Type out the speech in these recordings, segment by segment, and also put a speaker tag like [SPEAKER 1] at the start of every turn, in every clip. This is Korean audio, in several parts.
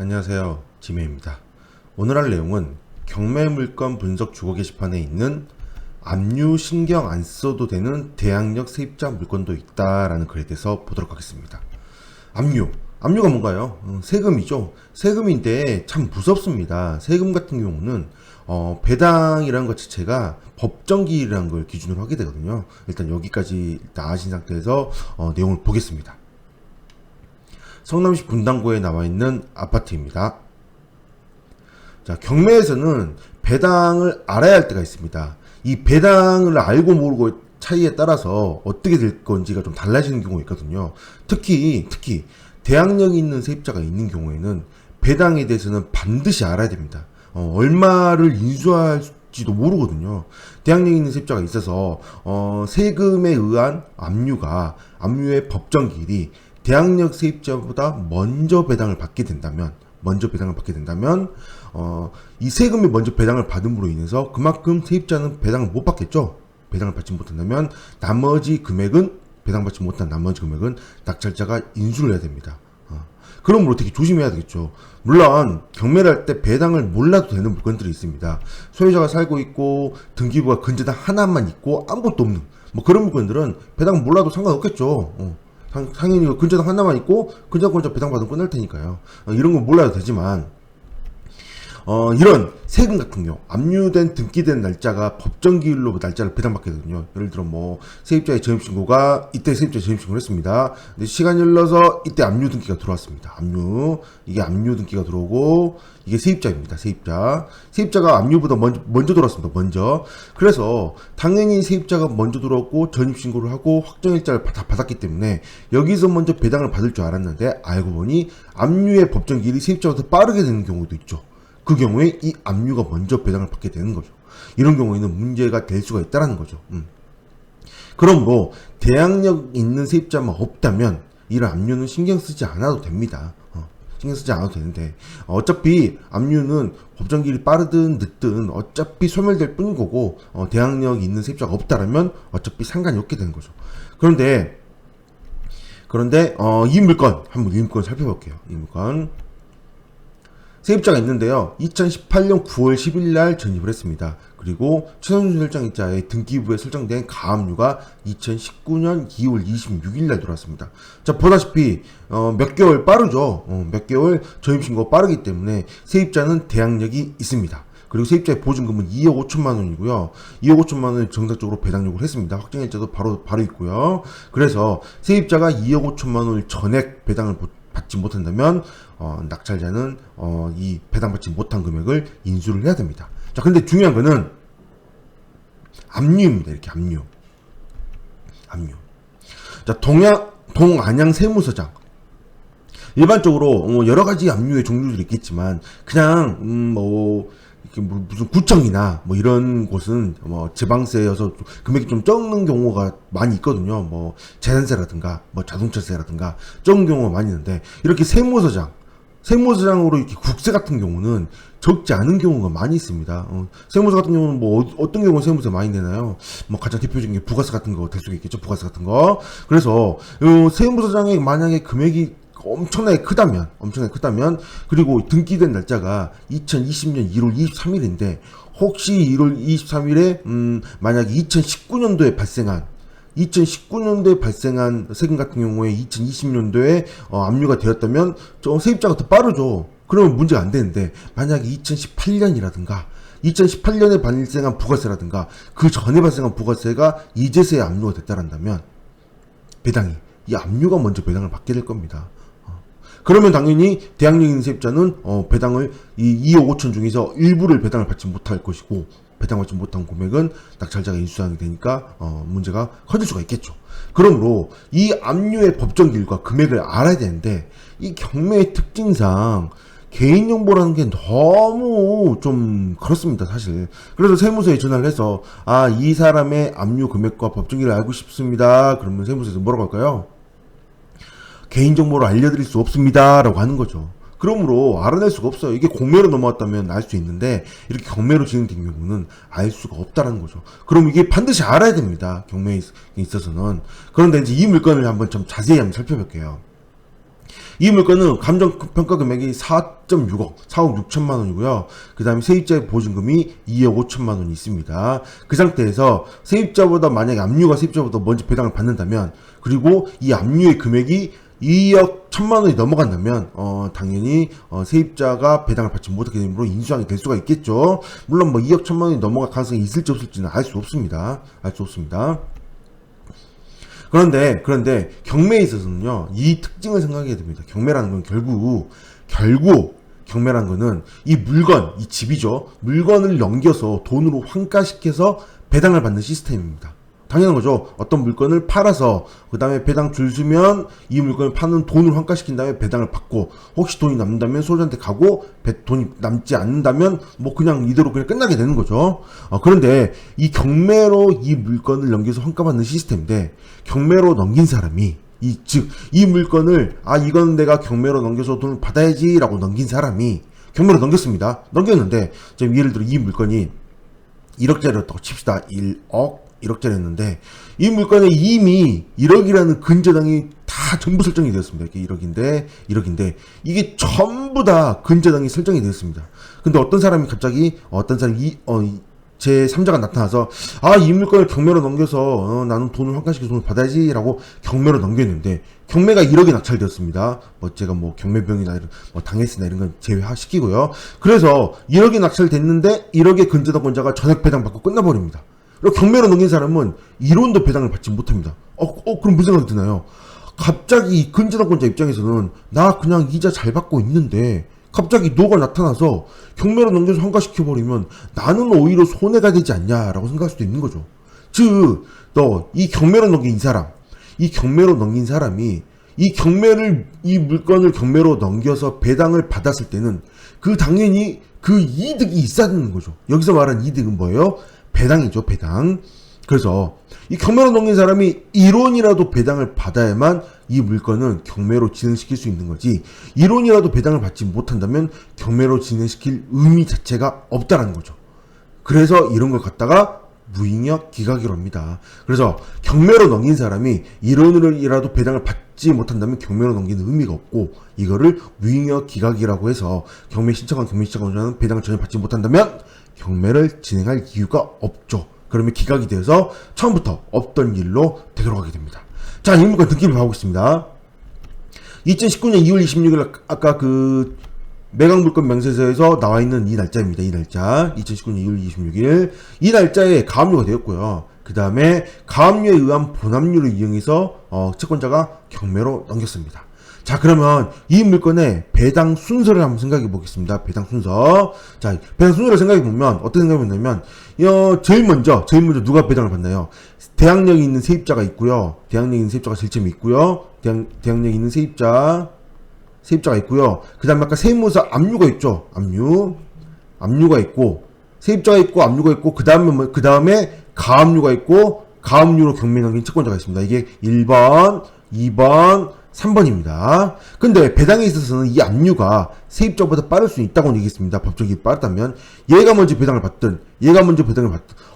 [SPEAKER 1] 안녕하세요, 지메입니다. 오늘 할 내용은 경매물건 분석 주거 게시판에 있는 압류 신경 안 써도 되는 대항력 세입자 물건도 있다라는 글에 대해서 보도록 하겠습니다. 압류가 뭔가요? 세금이죠. 세금인데 참 무섭습니다. 세금 같은 경우는 배당이라는 것 자체가 법정기일이라는 걸 기준으로 하게 되거든요. 일단 여기까지 아신 상태에서 내용을 보겠습니다. 성남시 분당구에 나와 있는 아파트입니다. 자, 경매에서는 배당을 알아야 할 때가 있습니다. 이 배당을 알고 모르고 차이에 따라서 어떻게 될 건지가 좀 달라지는 경우가 있거든요. 특히 대항력이 있는 세입자가 있는 경우에는 배당에 대해서는 반드시 알아야 됩니다. 얼마를 인수할지도 모르거든요. 대항력 있는 세입자가 있어서 세금에 의한 압류의 법정기일이 대항력 세입자보다 먼저 배당을 받게 된다면 이 세금이 먼저 배당을 받음으로 인해서 그만큼 세입자는 배당을 못 받겠죠. 배당을 받지 못한다면 배당받지 못한 나머지 금액은 낙찰자가 인수를 해야 됩니다. 그러므로 되게 조심해야 되겠죠. 물론 경매를 할 때 배당을 몰라도 되는 물건들이 있습니다. 소유자가 살고 있고 등기부가 근저당 하나만 있고 아무것도 없는 그런 물건들은 배당 몰라도 상관없겠죠. 당연히 근저당 하나만 있고 근저당 배당받으면 끝날 테니까요. 이런 건 몰라도 되지만 이런 세금 같은 경우 압류된 등기된 날짜가 법정기일로 날짜를 배당받게 되거든요. 예를 들어 세입자의 전입신고가 이때 세입자 전입신고를 했습니다. 근데 시간이 흘러서 이때 압류 등기가 들어왔습니다. 이게 압류 등기가 들어오고 이게 세입자입니다. 세입자가 압류보다 먼저 들어왔습니다. 그래서 당연히 세입자가 먼저 들어왔고 전입신고를 하고 확정일자를 다 받았기 때문에 여기서 먼저 배당을 받을 줄 알았는데 알고 보니 압류의 법정기일이 세입자보다 빠르게 되는 경우도 있죠. 그 경우에 이 압류가 먼저 배당을 받게 되는 거죠. 이런 경우에는 문제가 될 수가 있다는 거죠. 그러므로 대항력 있는 세입자만 없다면 이런 압류는 신경 쓰지 않아도 됩니다. 신경 쓰지 않아도 되는데 어차피 압류는 법정기일이 빠르든 늦든 어차피 소멸될 뿐인 거고 대항력 있는 세입자가 없다라면 어차피 상관이 없게 되는 거죠. 그런데 이 물건 살펴볼게요. 이 물건 세입자가 있는데요. 2018년 9월 10일 날 전입을 했습니다. 그리고 최선준 설정일자의 등기부에 설정된 가압류가 2019년 2월 26일 날 들어왔습니다. 자, 보다시피 몇 개월 빠르죠. 몇 개월 전입신고가 빠르기 때문에 세입자는 대항력이 있습니다. 그리고 세입자의 보증금은 2억 5천만 원이고요. 2억 5천만 원을 정상적으로 배당 요구를 했습니다. 확정일자도 바로 있고요. 그래서 세입자가 2억 5천만 원을 전액 배당을 받지 못한다면 낙찰자는 이 배당받지 못한 금액을 인수를 해야 됩니다. 자, 근데 중요한 거는 압류입니다. 이렇게 압류. 자, 동안양 세무서장. 일반적으로 여러 가지 압류의 종류들이 있겠지만 그냥 이렇게 무슨 구청이나 이런 곳은 지방세여서 금액이 좀 적는 경우가 많이 있거든요. 재산세라든가 자동차세라든가 적은 경우가 많이 있는데 이렇게 세무서장으로 이렇게 국세 같은 경우는 적지 않은 경우가 많이 있습니다. 세무서 같은 경우는 어떤 경우는 세무세 많이 내나요? 가장 대표적인 게 부가세 같은 거 될 수가 있겠죠. 부가세 같은 거. 그래서 세무서장이 만약에 금액이 엄청나게 크다면 그리고 등기된 날짜가 2020년 1월 23일인데 혹시 1월 23일에 만약에 2019년도에 발생한 세금 같은 경우에 2020년도에 압류가 되었다면 세입자가 더 빠르죠. 그러면 문제가 안 되는데 만약에 2018년에 발생한 부가세라든가 그 전에 발생한 부가세가 이제서야 압류가 됐다란다면 이 압류가 먼저 배당을 받게 될 겁니다. 그러면 당연히 대항력 있는 세입자는 배당을 이 2억 5천 중에서 일부를 배당을 받지 못할 것이고 배당받지 못한 금액은 낙찰자가 인수하게 되니까 문제가 커질 수가 있겠죠. 그러므로 이 압류의 법정기일과 금액을 알아야 되는데 이 경매의 특징상 개인정보라는 게 너무 좀 그렇습니다, 사실. 그래서 세무서에 전화를 해서 이 사람의 압류 금액과 법정기일을 알고 싶습니다. 그러면 세무서에서 뭐라고 할까요? 개인정보를 알려드릴 수 없습니다 라고 하는 거죠. 그러므로 알아낼 수가 없어요. 이게 공매로 넘어왔다면 알 수 있는데 이렇게 경매로 진행된 경우는 알 수가 없다라는 거죠. 그럼 이게 반드시 알아야 됩니다. 경매에 있어서는. 그런데 이제 이 물건을 한번 좀 자세히 한번 살펴볼게요. 이 물건은 감정평가 금액이 4.6억, 4억 6천만 원이고요. 그 다음에 세입자의 보증금이 2억 5천만 원이 있습니다. 그 상태에서 세입자보다 만약에 압류가 세입자보다 먼저 배당을 받는다면, 그리고 이 압류의 금액이 2억 1천만 원이 넘어간다면 당연히 세입자가 배당을 받지 못하게 되므로 인수항이 될 수가 있겠죠. 물론 뭐 2억 1천만 원이 넘어갈 가능성이 있을지 없을지는 알 수 없습니다. 알 수 없습니다. 그런데 경매에 있어서는요, 이 특징을 생각해야 됩니다. 경매라는 건 결국 경매라는 거는 이 물건, 이 집이죠. 물건을 넘겨서 돈으로 환가시켜서 배당을 받는 시스템입니다. 당연한 거죠. 어떤 물건을 팔아서 그 다음에 배당 줄 서면 이 물건을 파는 돈을 환가시킨 다음에 배당을 받고, 혹시 돈이 남는다면 소유자한테 가고, 돈이 남지 않는다면 뭐 그냥 이대로 그냥 끝나게 되는 거죠. 그런데 이 경매로 이 물건을 넘겨서 환가받는 시스템인데, 경매로 넘긴 사람이 이 물건을 이건 내가 경매로 넘겨서 돈을 받아야지 라고 넘긴 사람이 경매로 넘겼습니다. 넘겼는데 지금 예를 들어 이 물건이 1억짜리였다고 칩시다. 1억짜리였는데 이 물건에 이미 1억이라는 근저당이 다 전부 설정이 되었습니다. 이게 1억인데 이게 전부 다 근저당이 설정이 되었습니다. 근데 어떤 사람이 제 3자가 나타나서 이 물건을 경매로 넘겨서 나는 돈을 환가시켜서 돈을 받아야지 라고 경매로 넘겼는데, 경매가 1억이 낙찰되었습니다. 제가 경매병이나 이런 당했으나 이런 건 제외시키고요. 그래서 1억이 낙찰됐는데 1억의 근저당권자가 전액 배당 받고 끝나버립니다. 그리고 경매로 넘긴 사람은 1원도 배당을 받지 못합니다. 그럼 무슨 생각이 드나요? 갑자기 근저당권자 입장에서는 나 그냥 이자 잘 받고 있는데 갑자기 노가 나타나서 경매로 넘겨서 환가시켜버리면 나는 오히려 손해가 되지 않냐라고 생각할 수도 있는 거죠. 즉, 이 경매로 넘긴 사람이 이 물건을 경매로 넘겨서 배당을 받았을 때는 당연히 그 이득이 있어야 되는 거죠. 여기서 말하는 이득은 뭐예요? 배당이죠, 배당. 그래서 이 경매로 넘긴 사람이 1원이라도 배당을 받아야만 이 물건은 경매로 진행시킬 수 있는 거지, 1원이라도 배당을 받지 못한다면 경매로 진행시킬 의미 자체가 없다라는 거죠. 그래서 이런 걸 갖다가 무잉여 기각이라고 합니다. 그래서 경매로 넘긴 사람이 1원이라도 배당을 받지 못한다면 경매로 넘기는 의미가 없고, 이거를 무잉여 기각이라고 해서 경매 신청한 경매시청자는 배당을 전혀 받지 못한다면 경매를 진행할 이유가 없죠. 그러면 기각이 되어서 처음부터 없던 일로 되도록 하게 됩니다. 자, 이 물건 등기를 봐보겠습니다. 2019년 2월 26일 아까 매각물건 명세서에서 나와 있는 이 날짜입니다. 이 날짜 2019년 2월 26일 이 날짜에 가압류가 되었고요. 그 다음에 가압류에 의한 본압류를 이용해서 채권자가 경매로 넘겼습니다. 자, 그러면 이 물건의 배당 순서를 한번 생각해 보겠습니다. 배당 순서. 자, 배당 순서를 생각해 보면 어떻게 생각해 보냐면, 제일 먼저 누가 배당을 받나요? 대항력이 있는 세입자가 있고요. 대항력이 있는 세입자가 제일 처음에 있고요. 대항력이 있는 세입자가 있고요. 그 다음에 아까 세무사 압류가 있죠. 압류가 있고, 세입자가 있고, 압류가 있고, 그 다음에 가압류가 있고, 가압류로 경매 넘긴 채권자가 있습니다. 이게 1번, 2번, 3번입니다. 근데 배당에 있어서는 이 압류가 세입자보다 빠를 수 있다고 얘기했습니다. 법적이 빠르다면 얘가 먼저 배당을 받든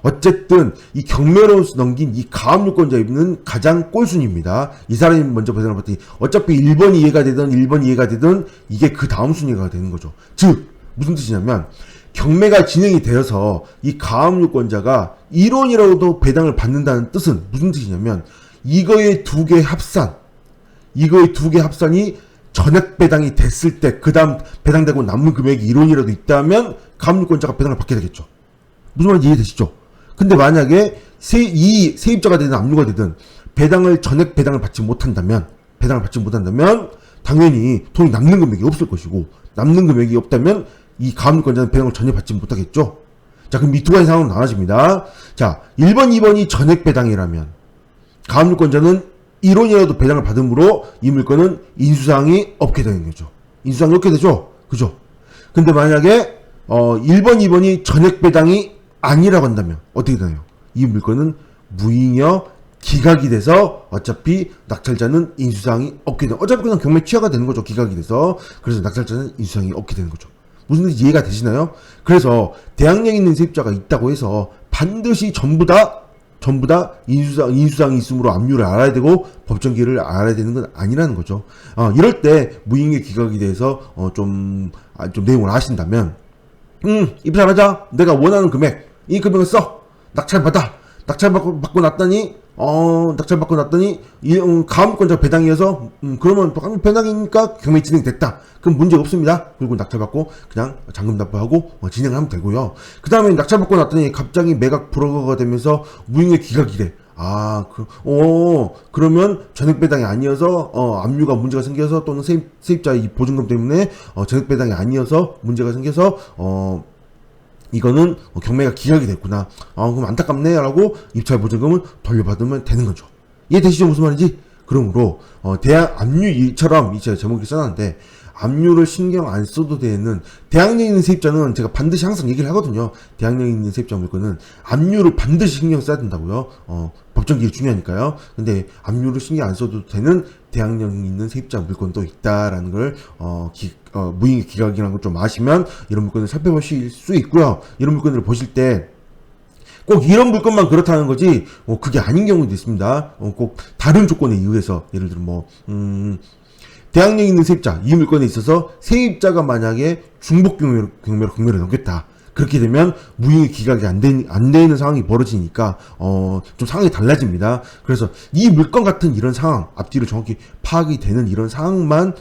[SPEAKER 1] 어쨌든 이 경매로 넘긴 이 가압류권자는 가장 꼴순위입니다. 이 사람이 먼저 배당을 받더니 어차피 1번이 얘가 되든 1번이 얘가 되든 이게 그 다음 순위가 되는 거죠. 즉 무슨 뜻이냐면, 경매가 진행이 되어서 이 가압류권자가 1원이라도 배당을 받는다는 뜻은 무슨 뜻이냐면, 이거의 두 개 합산이 전액 배당이 됐을 때, 그 다음 배당되고 남는 금액이 1원이라도 있다면 가압류권자가 배당을 받게 되겠죠. 무슨 말인지 이해되시죠? 근데 만약에 이 세입자가 되든 압류가 되든 전액 배당을 받지 못한다면 당연히 돈이 남는 금액이 없을 것이고, 남는 금액이 없다면 이 가압류권자는 배당을 전혀 받지 못하겠죠. 자, 그럼 이 두 가지 상황으로 나눠집니다. 자, 1번, 2번이 전액 배당이라면 가압류권자는 1원이라도 배당을 받음으로 이 물건은 인수사항이 없게 되는 거죠. 인수사항이 없게 되죠. 그죠? 근데 만약에 1번, 2번이 전액 배당이 아니라고 한다면 어떻게 되나요? 이 물건은 무잉여 기각이 돼서 어차피 낙찰자는 인수사항이 없게 되는, 어차피 그냥 경매 취하가 되는 거죠. 기각이 돼서. 그래서 낙찰자는 인수사항이 없게 되는 거죠. 무슨 뜻인지 이해가 되시나요? 그래서 대항력 있는 세입자가 있다고 해서 반드시 전부 다 전부 다 인수상이 있으므로 압류를 알아야 되고 법정 기일을 알아야 되는 건 아니라는 거죠. 이럴 때 무인의 기각에 대해서 좀 내용을 아신다면 입찰하자. 내가 원하는 금액 이 금액을 써. 낙찰받고 났더니 가압류권자 배당이어서 그러면 배당이니까 경매 진행됐다. 그럼 문제 없습니다. 그리고 낙찰받고 그냥 잔금 납부하고 진행하면 되고요. 그 다음에 낙찰받고 났더니 갑자기 매각 불허가 되면서 무인의 기각이래. 그러면 전액 배당이 아니어서 압류가 문제가 생겨서 또는 세입자의 이 보증금 때문에 전액 배당이 아니어서 문제가 생겨서 이거는 경매가 기각이 됐구나. 그럼 안타깝네 라고 입찰 보증금을 돌려받으면 되는 거죠. 이해되시죠? 무슨 말인지? 그러므로 대항 압류일처럼 제가 제목에 써놨는데 압류를 신경 안 써도 되는 대항력 있는 세입자는 제가 반드시 항상 얘기를 하거든요. 대항력 있는 세입자 물건은 압류를 반드시 신경 써야 된다고요. 법정 기일 중요하니까요. 근데 압류를 신경 안 써도 되는 대항력 있는 세입자 물건도 있다라는 걸 무인 기각이라는 걸 좀 아시면 이런 물건을 살펴보실 수 있고요. 이런 물건들을 보실 때 꼭 이런 물건만 그렇다는 거지 그게 아닌 경우도 있습니다. 꼭 다른 조건에 의해서 예를 들어 대항력 있는 세입자 이 물건에 있어서 세입자가 만약에 중복 경매로 넘겼다. 그렇게 되면 무효의 기각이 안 되는 상황이 벌어지니까 좀 상황이 달라집니다. 그래서 이 물건 같은 이런 상황 앞뒤로 정확히 파악이 되는 이런 상황만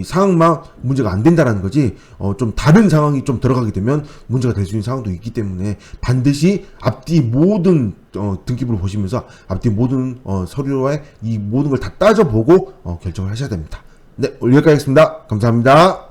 [SPEAKER 1] 상황만 문제가 안 된다라는 거지 좀 다른 상황이 좀 들어가게 되면 문제가 될 수 있는 상황도 있기 때문에 반드시 앞뒤 모든 등기부를 보시면서 앞뒤 모든 서류에 이 모든 걸 다 따져보고 결정을 하셔야 됩니다. 네, 오늘 여기까지 하겠습니다. 감사합니다.